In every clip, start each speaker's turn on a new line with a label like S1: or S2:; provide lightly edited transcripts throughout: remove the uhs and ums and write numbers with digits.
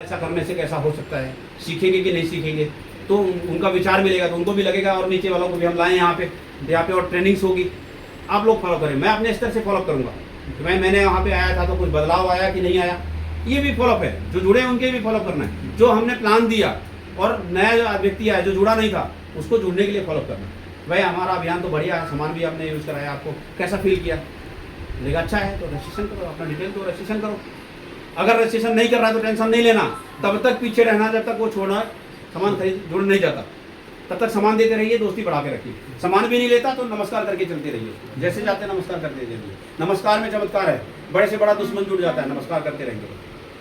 S1: ऐसा करने से कैसा हो सकता है, सीखेंगे कि नहीं सीखेंगे, तो उनका विचार मिलेगा तो उनको भी लगेगा और नीचे वालों को भी हम लाएं यहाँ पे और ट्रेनिंग्स होगी, आप लोग फॉलो करें। मैं अपने स्तर से फॉलो करूँगा कि भाई मैंने यहाँ पे आया था तो कुछ बदलाव आया कि नहीं आया, ये भी फॉलोअप है। जो जुड़े हैं उनके भी फॉलोअप करना है। जो हमने प्लान दिया और नया जो व्यक्ति आया जो जुड़ा नहीं था उसको जुड़ने के लिए फॉलोअप करना है। भाई हमारा अभियान तो बढ़िया है, सामान भी आपने यूज़ कराया, आपको कैसा फील किया, लेगा अच्छा है तो रजिस्ट्रेशन करो, अपना डिटेल तो रजिस्ट्रेशन करो। अगर रजिस्ट्रेशन नहीं कर रहा है तो टेंशन नहीं लेना, तब तक पीछे रहना जब तक वो छोड़ना सामान खरीद जुड़ नहीं जाता, तब तक सामान देते रहिए, दोस्ती बढ़ा के रखिए। सामान भी नहीं लेता तो नमस्कार करके चलते रहिए, जैसे जाते नमस्कार करते रहिए। नमस्कार में चमत्कार है, बड़े से बड़ा दुश्मन जुड़ जाता है नमस्कार करते रहेंगे,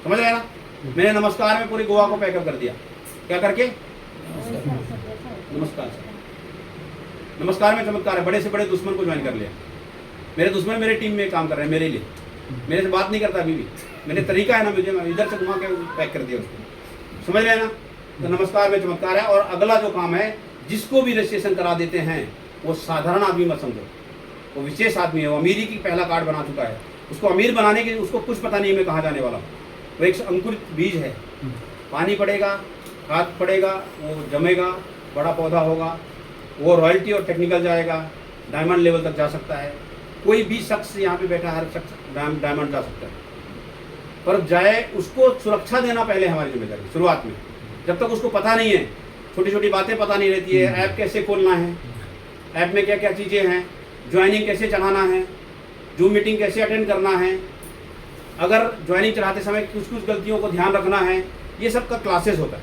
S1: समझ गए ना। मैंने नमस्कार में पूरी गोवा को पैकअप कर दिया, क्या करके, नमस्कार से। नमस्कार में चमत्कार है, बड़े से बड़े दुश्मन को ज्वाइन कर लिया। मेरे दुश्मन मेरे टीम में काम कर रहे हैं, मेरे लिए, मेरे से बात नहीं करता अभी भी, मेरे तरीका है ना, मुझे मैं इधर से घुमा के पैक कर दिया उसको, समझ रहे ना। तो नमस्कार में चमत्कार है। और अगला जो काम है, जिसको भी रजिस्ट्रेशन करा देते हैं वो साधारण आदमी मत समझो, वो विशेष आदमी है, वो अमीरी की पहला कार्ड बना चुका है। उसको अमीर बनाने के उसको कुछ पता नहीं है मैं कहाँ जाने वाला हूँ। वो एक अंकुरित बीज है, पानी पड़ेगा, खाद पड़ेगा, वो जमेगा, बड़ा पौधा होगा, वो रॉयल्टी और टेक्निकल जाएगा, डायमंड लेवल तक जा सकता है। कोई भी शख्स यहाँ पे बैठा, हर शख्स डायमंड जा सकता है, पर जाए उसको सुरक्षा देना पहले हमारी जिम्मेदारी। शुरुआत में जब तक उसको पता नहीं है, छोटी छोटी बातें पता नहीं रहती है, ऐप कैसे खोलना है, ऐप में क्या क्या चीज़ें हैं, ज्वाइनिंग कैसे चढ़ाना है, जूम मीटिंग कैसे अटेंड करना है, अगर ज्वाइनिंग चढ़ाते समय कुछ कुछ गलतियों को ध्यान रखना है, ये सब का क्लासेस होता है।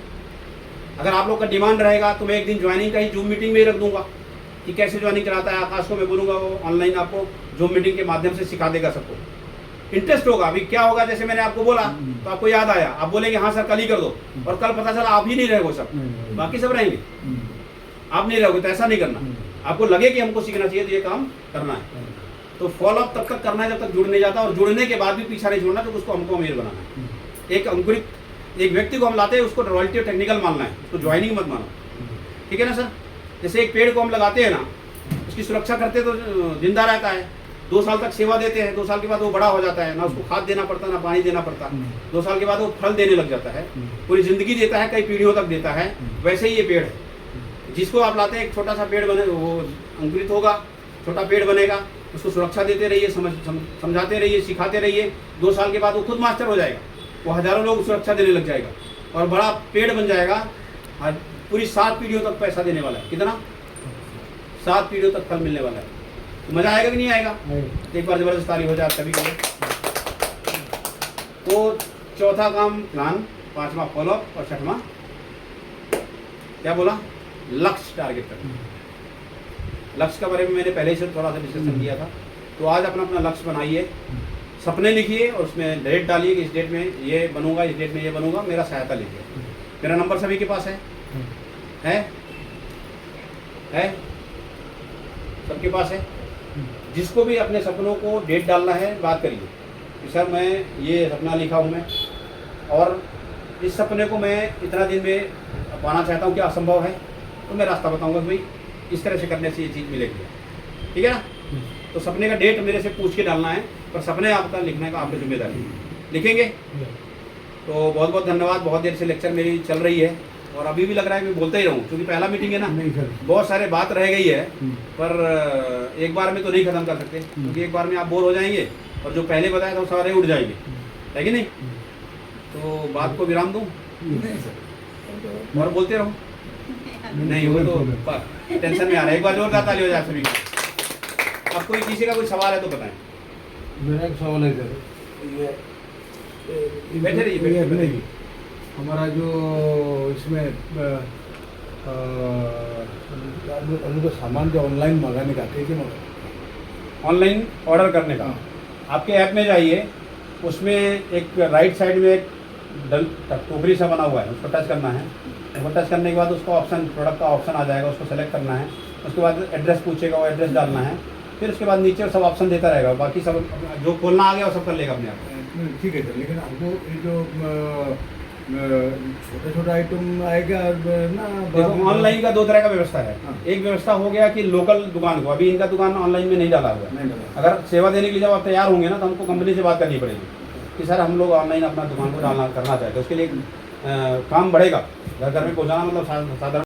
S1: अगर आप लोग का डिमांड रहेगा तो मैं एक दिन ज्वाइनिंग का ही जूम मीटिंग में ही रख दूंगा कि कैसे ज्वाइनिंग कराता है। आकाश को मैं बोलूँगा वो ऑनलाइन आपको जूम मीटिंग के माध्यम से सिखा देगा सबको। इंटरेस्ट होगा। अभी क्या होगा, जैसे मैंने आपको बोला तो आपको याद आया, आप बोलेंगे हाँ सर कल ही कर दो, और कल पता चला आप ही नहीं रहोगे, सब बाकी सब रहेंगे, आप नहीं रहोगे। तो ऐसा नहीं करना, आपको लगे कि हमको सीखना चाहिए तो ये काम करना है। तो फॉलोअप तब तक करना है जब तक जुड़ नहीं जाता, और जुड़ने के बाद भी पीछा नहीं छोड़ना, तो उसको हमको अमीर बनाना है। एक अंकुरित एक व्यक्ति को हम लाते हैं, उसको रॉयल्टी और टेक्निकल मानना है, उसको ज्वाइनिंग मत मानो, ठीक है ना सर। जैसे एक पेड़ को हम लगाते हैं ना, उसकी सुरक्षा करते तो जिंदा रहता है, 2 साल तक सेवा देते हैं, 2 साल के बाद वो बड़ा हो जाता है, ना उसको खाद देना पड़ता, ना पानी देना पड़ता, 2 साल के बाद वो फल देने लग जाता है, पूरी जिंदगी देता है, कई पीढ़ियों तक देता है। वैसे ही ये पेड़ है, जिसको आप लाते हैं एक छोटा सा पेड़ बने, वो अंकुरित होगा, छोटा पेड़ बनेगा, उसको सुरक्षा देते रहिए, समझाते रहिए, सिखाते रहिए, 2 साल के बाद वो खुद मास्टर हो जाएगा, वो हजारों लोग सुरक्षा देने लग जाएगा और बड़ा पेड़ बन जाएगा, पूरी 7 पीढ़ियों तक पैसा देने वाला है। कितना? 7 पीढ़ियों तक फल मिलने वाला है। तो मजा आएगा कि नहीं आएगा? एक बार जबरदस्त ताली हो जाए सभी को। तो चौथा काम प्लान, 5वां फॉलोअप, और 6वां क्या बोला, लक्ष्य टारगेट करना। लक्ष्य के बारे में मैंने पहले से थोड़ा सा डिस्कशन किया था। तो आज अपना अपना लक्ष्य बनाइए, सपने लिखिए और उसमें डेट डालिए कि इस डेट में ये बनूंगा, इस डेट में ये बनूंगा, मेरा सहायता लीजिए। मेरा नंबर सभी के पास है? सबके पास है। जिसको भी अपने सपनों को डेट डालना है, बात करिए कि सर मैं ये सपना लिखा हूँ मैं, और इस सपने को मैं इतना दिन में पाना चाहता हूँ, क्या असंभव है? तो मैं रास्ता बताऊँगा भाई इस तरह से करने से ये चीज़ मिलेगी, ठीक है ना। तो सपने का डेट मेरे से पूछ के डालना है, पर सपने आपका लिखने का आपकी जिम्मेदारी है। लिखेंगे? तो बहुत बहुत धन्यवाद। बहुत देर से लेक्चर मेरी चल रही है और अभी भी लग रहा है कि बोलता ही रहूँ, क्योंकि पहला मीटिंग है ना, बहुत सारे बात रह गई है, पर एक बार में तो नहीं खत्म कर सकते, क्योंकि एक बार में आप बोर हो जाएंगे और जो पहले बताया था सारे उड़ जाएंगे, है कि नहीं। तो बात को विराम दूँ और बोलते रहूँ? नहीं, वो तो टेंशन में आ रहा है। एक बार जोरदार ताली हो जाए सभी को। अब कोई किसी का कोई सवाल है तो बताएं।
S2: मेरा एक सवाल है सर,
S1: बैठे रहिए।
S2: हमारा जो इसमें हमको सामान जो ऑनलाइन मंगाने का, कैसे मंगाना?
S1: ऑनलाइन ऑर्डर करने का, आपके ऐप में जाइए, उसमें एक राइट साइड में एक टोकरी सा बना हुआ है, उसको टच करना है। उसको टच करने के बाद उसको ऑप्शन, प्रोडक्ट का ऑप्शन आ जाएगा, उसको सेलेक्ट करना है। उसके बाद एड्रेस पूछेगा, वो एड्रेस डालना है, फिर उसके बाद नीचे सब ऑप्शन देता रहेगा, बाकी सब जो खोलना आ गया वो सब कर लेगा अपने आप।
S2: ठीक है सर, लेकिन हमको ये जो छोटा छोटा आइटम आएगा ना,
S1: देखो ऑनलाइन का 2 तरह का व्यवस्था है। एक व्यवस्था हो गया कि लोकल दुकान को, अभी इनका दुकान ऑनलाइन में नहीं डाला हुआ है। अगर सेवा देने के लिए जब आप तैयार होंगे ना, तो हमको कंपनी से बात करनी पड़ेगी कि सर हम लोग ऑनलाइन अपना दुकान को डालना करना चाहते हैं, उसके लिए काम बढ़ेगा, घर घर में पहुँचाना मतलब साधारण